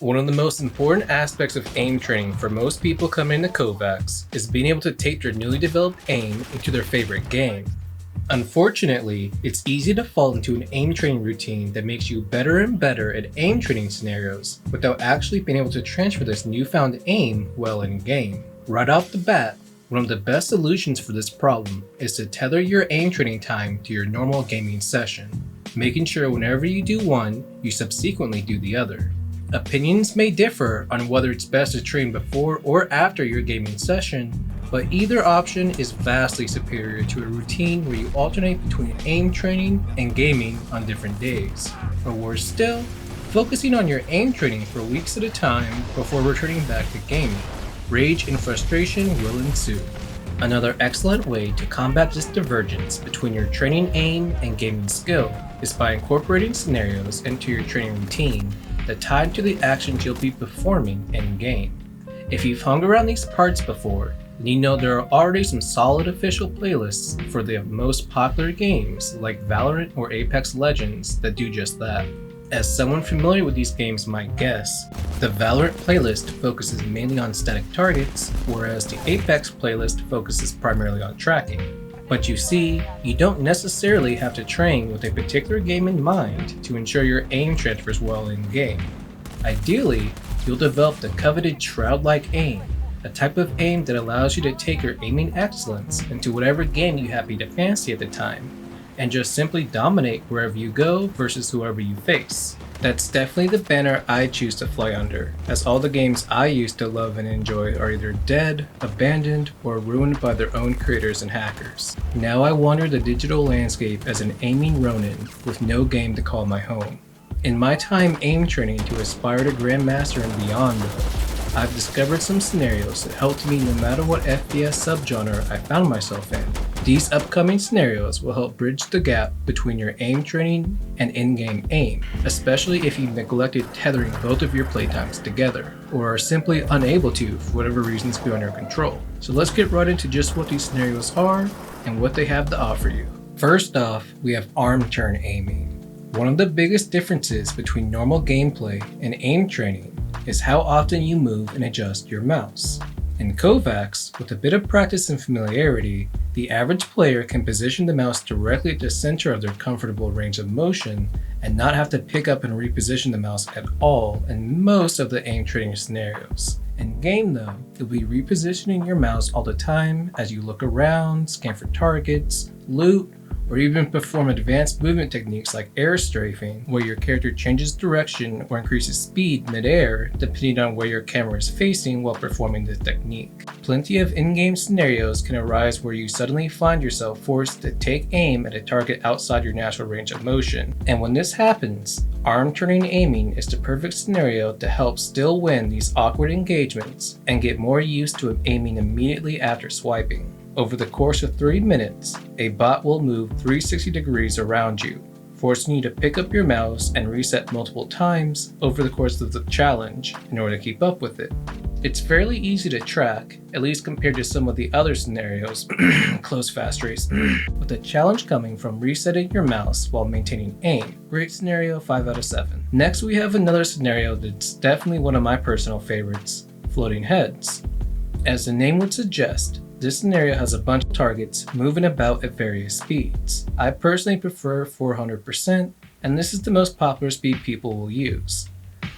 One of the most important aspects of aim training for most people coming into Kovaaks is being able to take their newly developed aim into their favorite game. Unfortunately, it's easy to fall into an aim training routine that makes you better and better at aim training scenarios without actually being able to transfer this newfound aim well in game. Right off the bat, one of the best solutions for this problem is to tether your aim training time to your normal gaming session, making sure whenever you do one, you subsequently do the other. Opinions may differ on whether it's best to train before or after your gaming session, but either option is vastly superior to a routine where you alternate between aim training and gaming on different days. Or worse still, focusing on your aim training for weeks at a time before returning back to gaming. Rage and frustration will ensue. Another excellent way to combat this divergence between your training aim and gaming skill is by incorporating scenarios into your training routine that tie to the actions you'll be performing in-game. If you've hung around these parts before, then you know there are already some solid official playlists for the most popular games like Valorant or Apex Legends that do just that. As someone familiar with these games might guess, the Valorant playlist focuses mainly on static targets, whereas the Apex playlist focuses primarily on tracking. But you see, you don't necessarily have to train with a particular game in mind to ensure your aim transfers well in-game. Ideally, you'll develop the coveted Shroud-like aim, a type of aim that allows you to take your aiming excellence into whatever game you happen to fancy at the time, and just simply dominate wherever you go versus whoever you face. That's definitely the banner I choose to fly under, as all the games I used to love and enjoy are either dead, abandoned, or ruined by their own creators and hackers. Now I wander the digital landscape as an aiming Ronin with no game to call my home. In my time aim training to aspire to Grandmaster and beyond though, I've discovered some scenarios that helped me no matter what FPS subgenre I found myself in. These upcoming scenarios will help bridge the gap between your aim training and in-game aim, especially if you've neglected tethering both of your playtimes together, or are simply unable to for whatever reasons beyond your control. So let's get right into just what these scenarios are and what they have to offer you. First off, we have arm turn aiming. One of the biggest differences between normal gameplay and aim training is how often you move and adjust your mouse. In Kovaaks, with a bit of practice and familiarity, the average player can position the mouse directly at the center of their comfortable range of motion and not have to pick up and reposition the mouse at all in most of the aim training scenarios. In game though, you'll be repositioning your mouse all the time as you look around, scan for targets, loot, or even perform advanced movement techniques like air strafing, where your character changes direction or increases speed mid-air depending on where your camera is facing while performing the technique. Plenty of in-game scenarios can arise where you suddenly find yourself forced to take aim at a target outside your natural range of motion. And when this happens, arm-turning aiming is the perfect scenario to help still win these awkward engagements and get more used to aiming immediately after swiping. Over the course of 3 minutes, a bot will move 360 degrees around you, forcing you to pick up your mouse and reset multiple times over the course of the challenge in order to keep up with it. It's fairly easy to track, at least compared to some of the other scenarios, close fast race, with the challenge coming from resetting your mouse while maintaining aim. Great scenario, 5 out of 7. Next we have another scenario that's definitely one of my personal favorites, floating heads. As the name would suggest, this scenario has a bunch of targets moving about at various speeds. I personally prefer 400%, and this is the most popular speed people will use.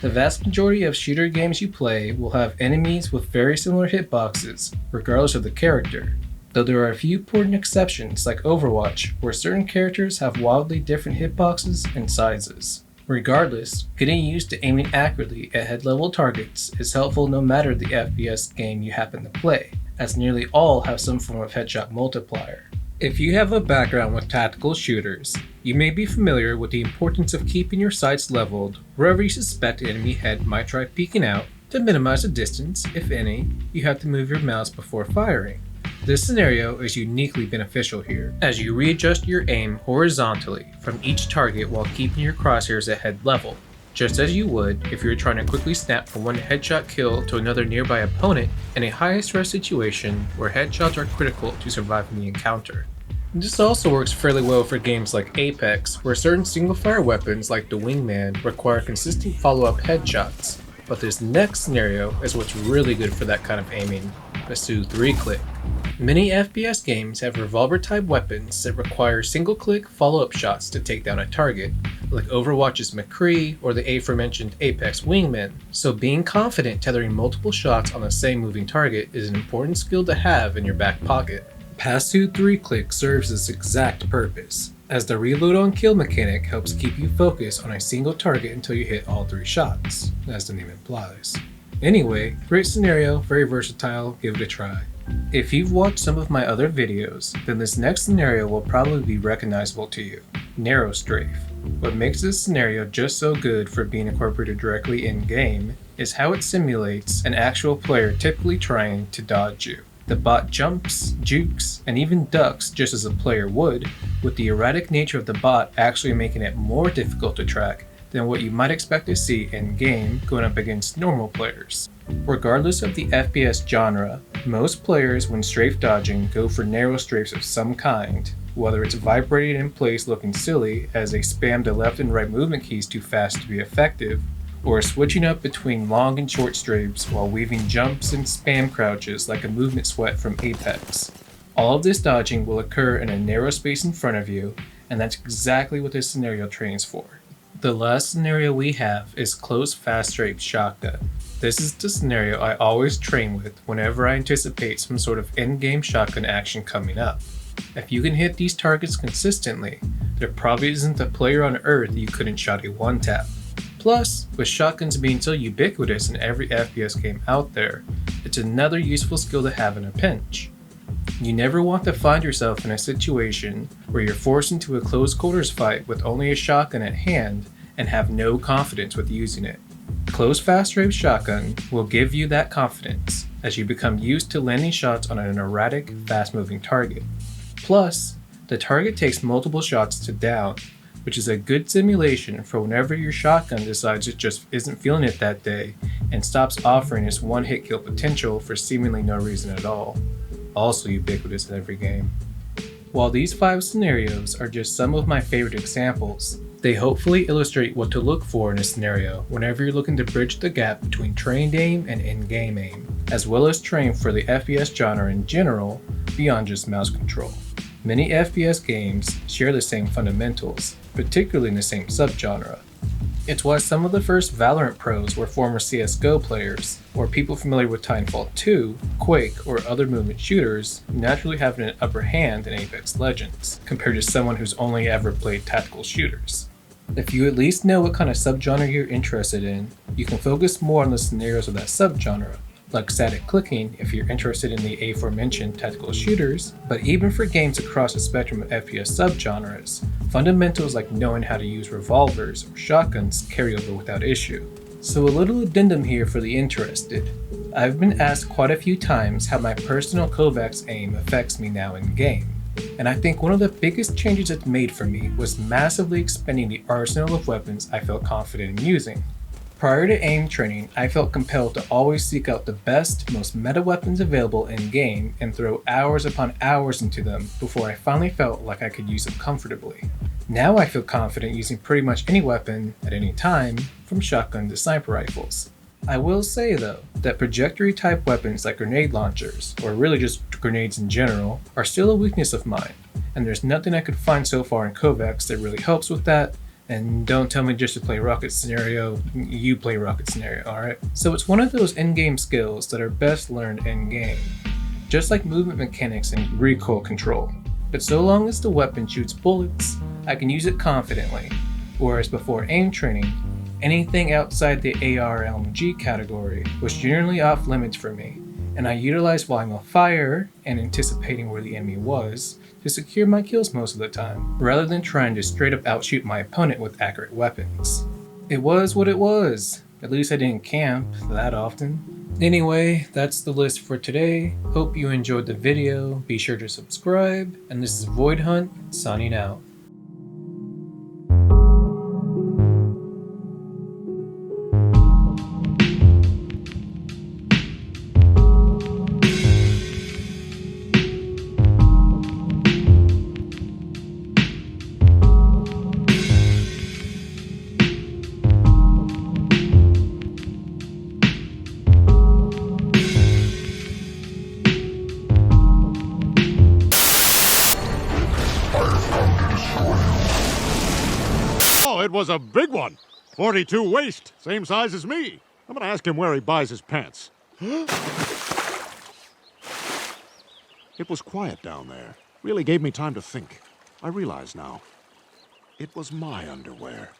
The vast majority of shooter games you play will have enemies with very similar hitboxes, regardless of the character, though there are a few important exceptions like Overwatch, where certain characters have wildly different hitboxes and sizes. Regardless, getting used to aiming accurately at head-level targets is helpful no matter the FPS game you happen to play, as nearly all have some form of headshot multiplier. If you have a background with tactical shooters, you may be familiar with the importance of keeping your sights leveled wherever you suspect an enemy head might try peeking out. To minimize the distance, if any, you have to move your mouse before firing. This scenario is uniquely beneficial here, as you readjust your aim horizontally from each target while keeping your crosshairs at head level, just as you would if you were trying to quickly snap from one headshot kill to another nearby opponent in a high stress situation where headshots are critical to surviving the encounter. This also works fairly well for games like Apex, where certain single-fire weapons like the Wingman require consistent follow-up headshots. But this next scenario is what's really good for that kind of aiming, pursue 3-click. Many FPS games have revolver-type weapons that require single-click follow-up shots to take down a target, like Overwatch's McCree or the aforementioned Apex Wingman, so being confident tethering multiple shots on the same moving target is an important skill to have in your back pocket. Pass-through 3-click serves this exact purpose, as the reload on kill mechanic helps keep you focused on a single target until you hit all 3 shots, as the name implies. Anyway, great scenario, very versatile, give it a try. If you've watched some of my other videos, then this next scenario will probably be recognizable to you, narrow strafe. What makes this scenario just so good for being incorporated directly in-game is how it simulates an actual player typically trying to dodge you. The bot jumps, jukes, and even ducks just as a player would, with the erratic nature of the bot actually making it more difficult to track than what you might expect to see in-game going up against normal players. Regardless of the FPS genre, most players when strafe dodging go for narrow strafes of some kind, whether it's vibrating in place looking silly as they spam the left and right movement keys too fast to be effective, or switching up between long and short strafes while weaving jumps and spam crouches like a movement sweat from Apex. All of this dodging will occur in a narrow space in front of you, and that's exactly what this scenario trains for. The last scenario we have is close fast strafe shotgun. This is the scenario I always train with whenever I anticipate some sort of in-game shotgun action coming up. If you can hit these targets consistently, there probably isn't a player on earth you couldn't shot a one-tap. Plus, with shotguns being so ubiquitous in every FPS game out there, it's another useful skill to have in a pinch. You never want to find yourself in a situation where you're forced into a close quarters fight with only a shotgun at hand and have no confidence with using it. Close fast strafe shotgun will give you that confidence as you become used to landing shots on an erratic, fast moving target. Plus, the target takes multiple shots to down, which is a good simulation for whenever your shotgun decides it just isn't feeling it that day and stops offering its one hit kill potential for seemingly no reason at all. Also ubiquitous in every game. While these 5 scenarios are just some of my favorite examples, they hopefully illustrate what to look for in a scenario whenever you're looking to bridge the gap between trained aim and in-game aim, as well as train for the FPS genre in general beyond just mouse control. Many FPS games share the same fundamentals, particularly in the same subgenre. It's why some of the first Valorant pros were former CSGO players, or people familiar with Titanfall 2, Quake, or other movement shooters naturally having an upper hand in Apex Legends, compared to someone who's only ever played tactical shooters. If you at least know what kind of subgenre you're interested in, you can focus more on the scenarios of that subgenre, like static clicking if you're interested in the aforementioned tactical shooters, but even for games across the spectrum of FPS subgenres, fundamentals like knowing how to use revolvers or shotguns carry over without issue. So a little addendum here for the interested. I've been asked quite a few times how my personal Kovaaks aim affects me now in game, and I think one of the biggest changes it made for me was massively expanding the arsenal of weapons I felt confident in using. Prior to aim training, I felt compelled to always seek out the best, most meta weapons available in-game and throw hours upon hours into them before I finally felt like I could use them comfortably. Now I feel confident using pretty much any weapon at any time, from shotgun to sniper rifles. I will say though, that trajectory type weapons like grenade launchers, or really just grenades in general, are still a weakness of mine, and there's nothing I could find so far in Kovaaks that really helps with that. And don't tell me just to play rocket scenario, you play rocket scenario, alright? So it's one of those in-game skills that are best learned in-game, just like movement mechanics and recoil control. But so long as the weapon shoots bullets, I can use it confidently, whereas before aim training, anything outside the AR-LMG category was generally off limits for me, and I utilized volume of fire and anticipating where the enemy was to secure my kills most of the time, rather than trying to straight up outshoot my opponent with accurate weapons. It was what it was. At least I didn't camp that often. Anyway, that's the list for today. Hope you enjoyed the video. Be sure to subscribe, and this is YT-voidhunt signing out. was a big one. 42 waist, same size as me. I'm gonna ask him where he buys his pants. It was quiet down there. Really gave me time to think. I realize now. It was my underwear.